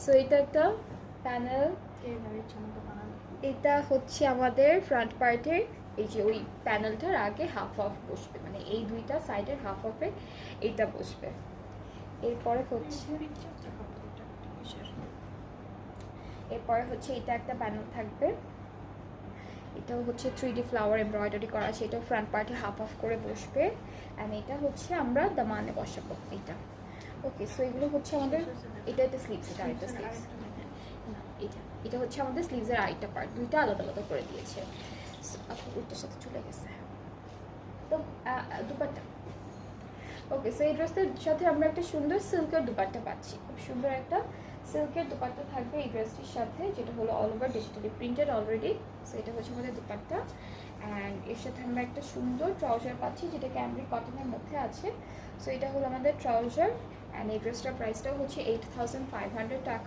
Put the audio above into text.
So এটা একটা panel, এটা হচ্ছে আমাদের ফ্রন্ট পার্টের এই যে ওই প্যানেলটার আগে হাফ অফ বসবে, মানে এই দুইটা সাইডের হাফ অফে এইটা বসবে। এরপরে হচ্ছে এটা একটা প্যানেল থাকবে, এটাও হচ্ছে 3D ফ্লাওয়ার এমব্রয়ডারি করা আছে, এটাও ফ্রন্ট পার্টে হাফ অফ করে বসবে। অ্যান্ড এটা হচ্ছে আমরা দামানে বসাবো এইটা। ওকে, সো এগুলো হচ্ছে আমাদের, এটা একটা স্লিভস, এটা আরেকটা স্লিভস, এটা হচ্ছে আমাদের স্লিভসের আরেকটা পার্ট, দুইটা আলাদা আলাদা করে দিয়েছে। আপু ওইটার সাথে চলে গেছে। তো দুপাট্টা, ওকে, সো এই ড্রেসটার সাথে আমরা একটা সুন্দর সিল্কের দুপাট্টা পাচ্ছি, খুব সুন্দর একটা সিল্কের দুপাট্টা থাকবে এই ড্রেসটির সাথে, যেটা হলো all over digitally printed already. So এটা হচ্ছে আমাদের দুপাট্টা, অ্যান্ড এর সাথে আমরা একটা সুন্দর ট্রাউজার পাচ্ছি যেটা ক্যামব্রিক কটনের মধ্যে আছে। সো এটা হলো আমাদের ট্রাউজার, অ্যান্ড এই ড্রেসটার প্রাইসটাও হচ্ছে 8500 টাকা।